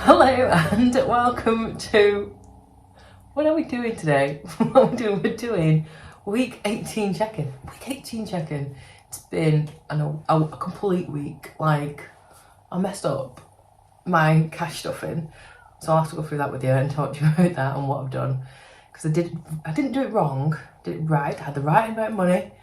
Hello and welcome to, what are we doing today? We're doing week 18 check-in. Week 18 check-in. It's been a complete week. Like, I messed up my cash stuffing, so I'll have to go through that with you and talk to you about that and what I've done. Because I didn't do it wrong, did it right, I had the right amount of money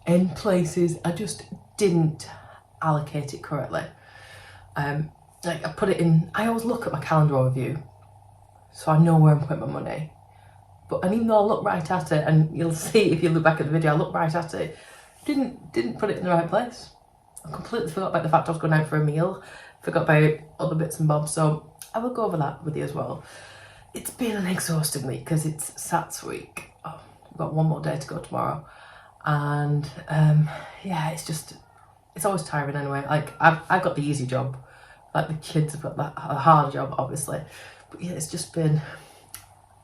in places, I just didn't allocate it correctly. Like I put it in, I always look at my calendar overview so I know where I'm putting my money. And even though I look right at it, and you'll see if you look back at the video, I look right at it, didn't put it in the right place. I completely forgot about the fact I was going out for a meal, forgot about other bits and bobs, so I will go over that with you as well. It's been an exhausting week because it's Sats week. Oh, I've got one more day to go tomorrow. And yeah, it's always tiring anyway. Like, I've got the easy job. Like, the kids have got that hard job, obviously. But yeah, it's just been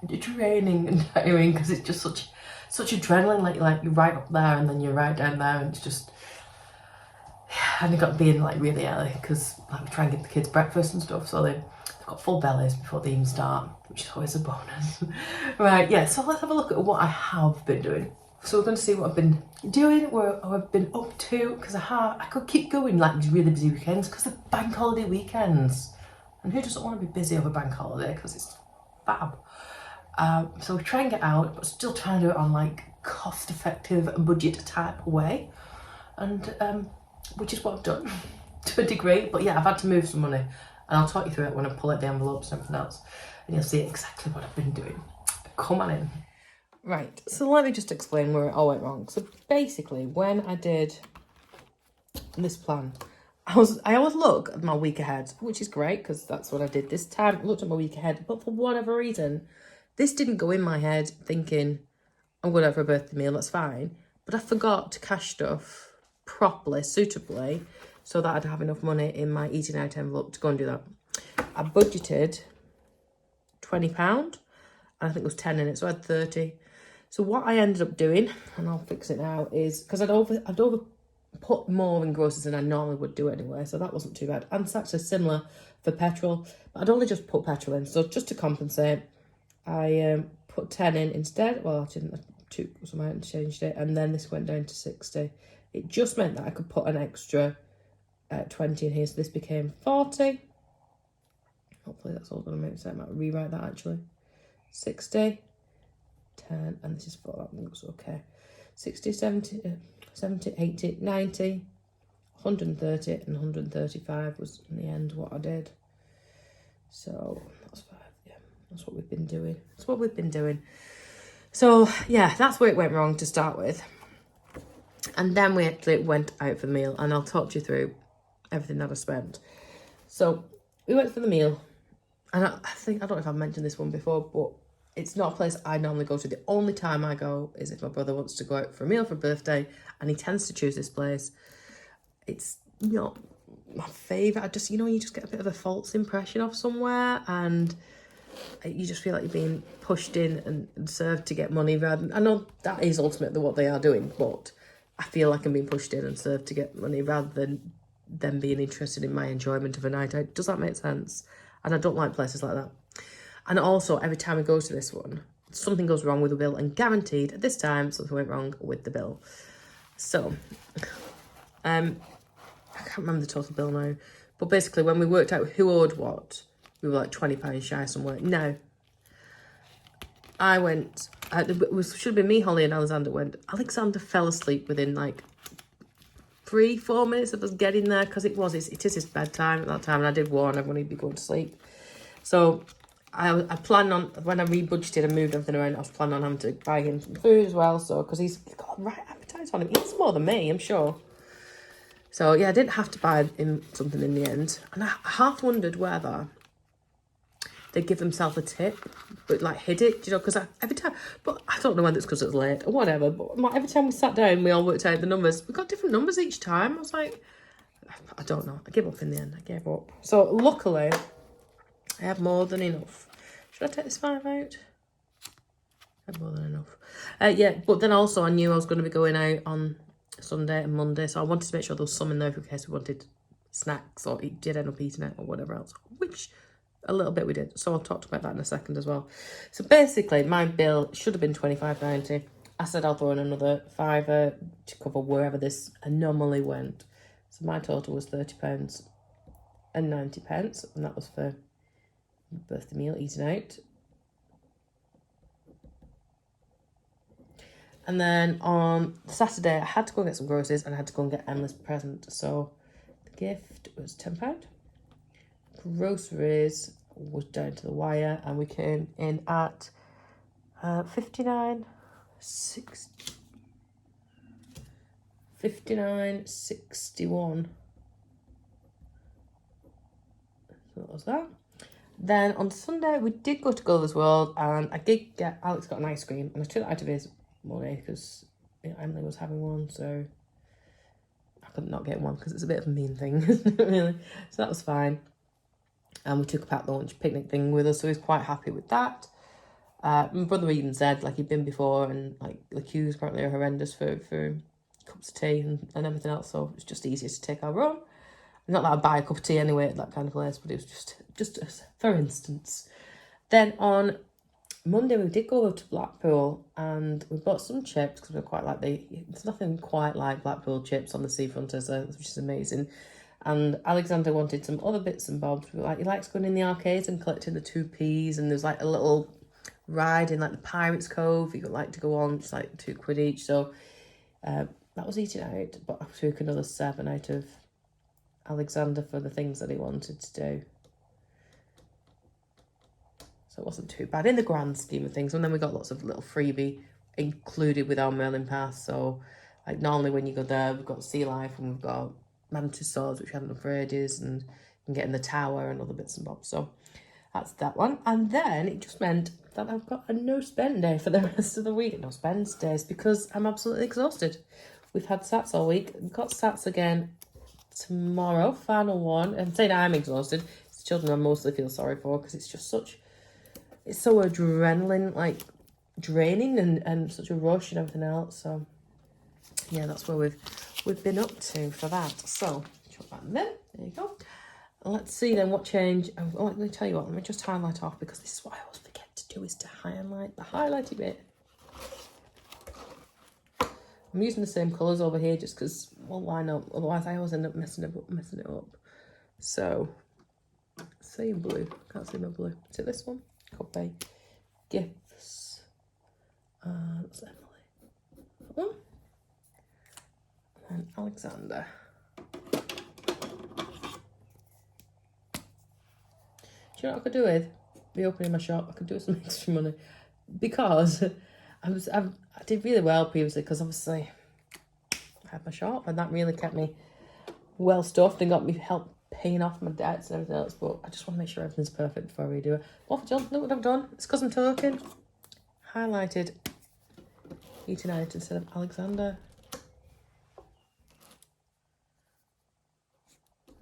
draining and tiring because it's just such adrenaline. Like you're right up there and then you're right down there, and it's just, and you've got to be in like really early because like we try and give the kids breakfast and stuff, so they've got full bellies before they even start, which is always a bonus. Right, yeah, so let's have a look at what I have been doing. So we're going to see what I've been doing, what I've been up to, because I could keep going like these really busy weekends because they're bank holiday weekends. And who doesn't want to be busy over bank holiday, because it's fab. So we try and get out, but still trying to do it on like cost-effective, budget type way. And which is what I've done to a degree. But yeah, I've had to move some money. And I'll talk you through it when I pull out the envelopes and everything else. And you'll see exactly what I've been doing. Come on in. Right, so let me just explain where it all went wrong. So basically, when I did this plan, I always look at my week ahead, which is great because that's what I did this time. I looked at my week ahead, but for whatever reason, this didn't go in my head thinking, I'm going to have a birthday meal, that's fine. But I forgot to cash stuff properly, suitably, so that I'd have enough money in my eating out envelope to go and do that. I budgeted £20, and I think it was 10 in it, so I had 30. So what I ended up doing, and I'll fix it now, is because I'd over put more in groceries than I normally would do anyway, so that wasn't too bad. And it's actually similar for petrol, but I'd only just put petrol in, so just to compensate, I put 10 in instead. Well, I didn't, I took some out and changed it, and then this went down to 60. It just meant that I could put an extra 20 in here, so this became 40. Hopefully that's all going to make sense. I might rewrite that actually. 60. 10, and this is 4, that looks okay. 60, 70, 70, 80, 90, 130 and 135 was in the end what I did. So that's 5, yeah, that's what we've been doing. So yeah, that's where it went wrong to start with. And then we actually went out for the meal, and I'll talk you through everything that I spent. So we went for the meal, and I don't know if I've mentioned this one before, but it's not a place I normally go to. The only time I go is if my brother wants to go out for a meal for a birthday, and he tends to choose this place. It's not my favourite. I just, you just get a bit of a false impression of somewhere, and you just feel like you're being pushed in and served to get money rather than, I know that is ultimately what they are doing, but I feel like I'm being pushed in and served to get money rather than them being interested in my enjoyment of a night out. Does that make sense? And I don't like places like that. And also, every time we go to this one, something goes wrong with the bill, and guaranteed at this time something went wrong with the bill. So I can't remember the total bill now, but basically when we worked out who owed what, we were like £20 shy somewhere. No, I went, it should have been me, Holly and Alexander went. Alexander fell asleep within like 3-4 minutes of us getting there, because it is his bedtime at that time, and I did warn everyone he'd be going to sleep. So I planned on, when I rebudgeted and moved everything around, I was planning on having to buy him some food as well, so, because he's got a right appetite on him. He eats more than me, I'm sure. So yeah, I didn't have to buy him something in the end. And I half wondered whether they'd give themselves a tip, but like hid it, because every time, but I don't know whether it's because it was late or whatever, but like, every time we sat down, we all worked out the numbers. We got different numbers each time. I was like, I don't know. I gave up in the end. I gave up. So luckily, I have more than enough. Should I take this 5 out? I have more than enough. Yeah, but then also I knew I was going to be going out on Sunday and Monday, so I wanted to make sure there was some in there in case we wanted snacks or did end up eating it or whatever else, which A little bit we did. So I'll talk about that in a second as well. So basically, my bill should have been £25.90. I said I'll throw in another £5 to cover wherever this anomaly went. So my total was £30 and 90 pence, and that was for birthday meal, eating out. And then on Saturday, I had to go and get some groceries and I had to go and get Emma's present. So the gift was £10. Groceries was down to the wire, and we came in at 59.61. So that was that. Then on Sunday we did go to Gulliver's World, and I did get Alex got an ice cream, and I took that out of his money because Emily was having one, so I couldn't not get one because it's a bit of a mean thing, really. So that was fine. And we took a packed lunch picnic thing with us, so he was quite happy with that. My brother even said, like, he'd been before, and like the queues apparently are horrendous for cups of tea and everything else, so it's just easier to take our own. Not that I buy a cup of tea anyway at that kind of place, but it was just for instance. Then on Monday we did go over to Blackpool, and we bought some chips because we quite like there's nothing quite like Blackpool chips on the seafront, which is amazing. And Alexander wanted some other bits and bobs. We he likes going in the arcades and collecting the 2p's, and there's like a little ride in like the Pirates Cove you could like to go on, just like £2 each. So that was eating out, but I took another 7 out of Alexander for the things that he wanted to do. So it wasn't too bad in the grand scheme of things. And then we got lots of little freebie included with our Merlin Pass. So like normally when you go there, we've got Sea Life and we've got Mantis Swords, which we haven't upgraded, and you can get in the tower and other bits and bobs. So that's that one. And then it just meant that I've got a no spend day for the rest of the week. No spend days because I'm absolutely exhausted. We've had SATs all week. We've got SATs again tomorrow, final one. And saying I'm exhausted, it's the children I mostly feel sorry for because it's just it's so adrenaline, like draining and such a rush and everything else. So yeah, that's where we've been up to for that. So chuck that in there. There you go. Let's see then what change. Oh, let me tell you what. Let me just highlight off, because this is what I always forget to do, is to highlight the highlighty bit. I'm using the same colours over here just because, well, why not? Otherwise, I always end up messing it up. So, same blue. Can't see my blue. Is it this one? Copy. Gifts. That's Emily. That one. And Alexander. Do you know what I could do with reopening my shop? I could do with some extra money, because I did really well previously, because obviously I had my shop and that really kept me well stuffed and got me help paying off my debts and everything else. But I just want to make sure everything's perfect before I redo it. What have I done? Look what I've done. It's because I'm talking. Highlighted eating out instead of Alexander.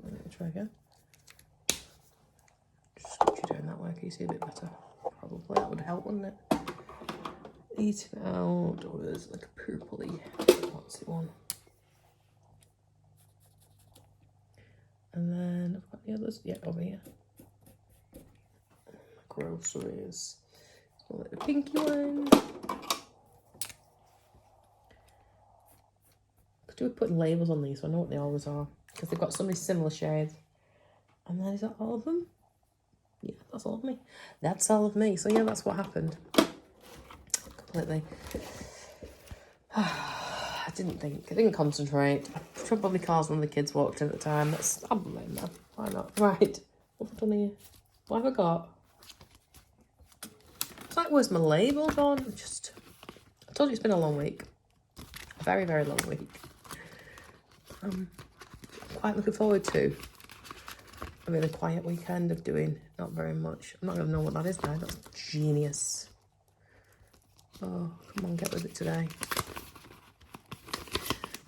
Let me try again. Switch it down that way, can you see a bit better? Probably, that would help, wouldn't it? Eating out was like a purpley, what's it one? And then I've got the others, yeah, over here. Groceries, so like the pinky one. Could do with putting labels on these so I know what they always are, because they've got so many similar shades. And then is that all of them? Yeah, that's all of me. That's all of me. So yeah, that's what happened. Completely. I didn't concentrate. Probably because one of the kids walked in at the time. I'll blame them. Why not? Right. What have I done here? What have I got? It's like, where's my label gone? I told you it's been a long week. A very, very long week. I'm quite looking forward to a really quiet weekend of doing not very much. I'm not going to know what that is now. That's genius. Oh, come on, get with it today.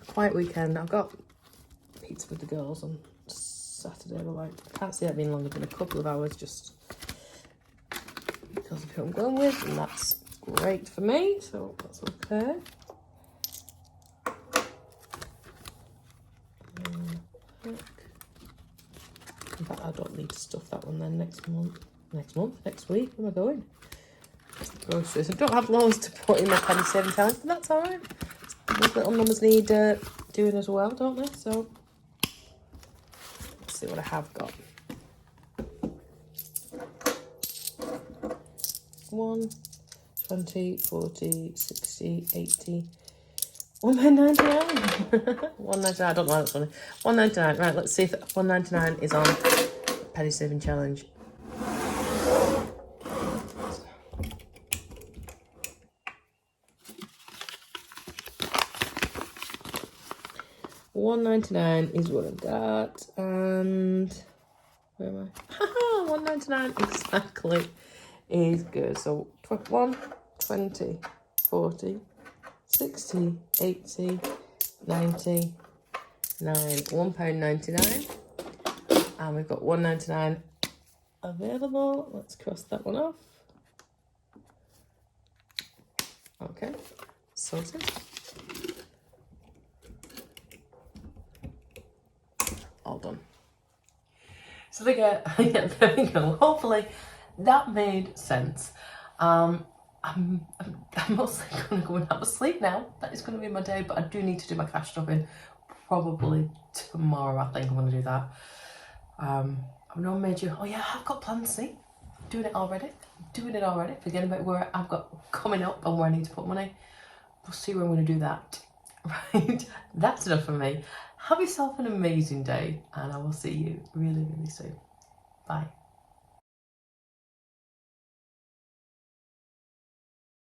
A quiet weekend. I've got pizza with the girls on Saturday, but like, I can't see that being longer than a couple of hours, just because of who I'm going with, and that's great for me, so that's okay. In fact, I don't need to stuff that one then next week. Where am I going? Groceries. I don't have loads to put in my penny saving challenge, but that's alright. Those little numbers need doing as well, don't they? So let's see what I have got. 1, 20, 40, 60, 80. £1.99. £1.99. I don't know why that's funny. £1.99. Right, let's see if £1.99 is on penny saving challenge. £1.99 is what I've got, and where am I? £1.99 exactly is good. So 1, 20, 40, 60, 80, 90, 9, £1.99, and we've got £1.99 available. Let's cross that one off. Okay, sorted. All done. So there we go. Hopefully that made sense. I'm mostly going to go and have a sleep now. That is going to be my day, but I do need to do my cash shopping probably tomorrow. I think I'm going to do that. I'm no major. Oh yeah, I've got plans. See, I'm doing it already. Forget about where I've got coming up and where I need to put money. We'll see where I'm going to do that. Right, that's enough for me. Have yourself an amazing day, and I will see you really, really soon. Bye.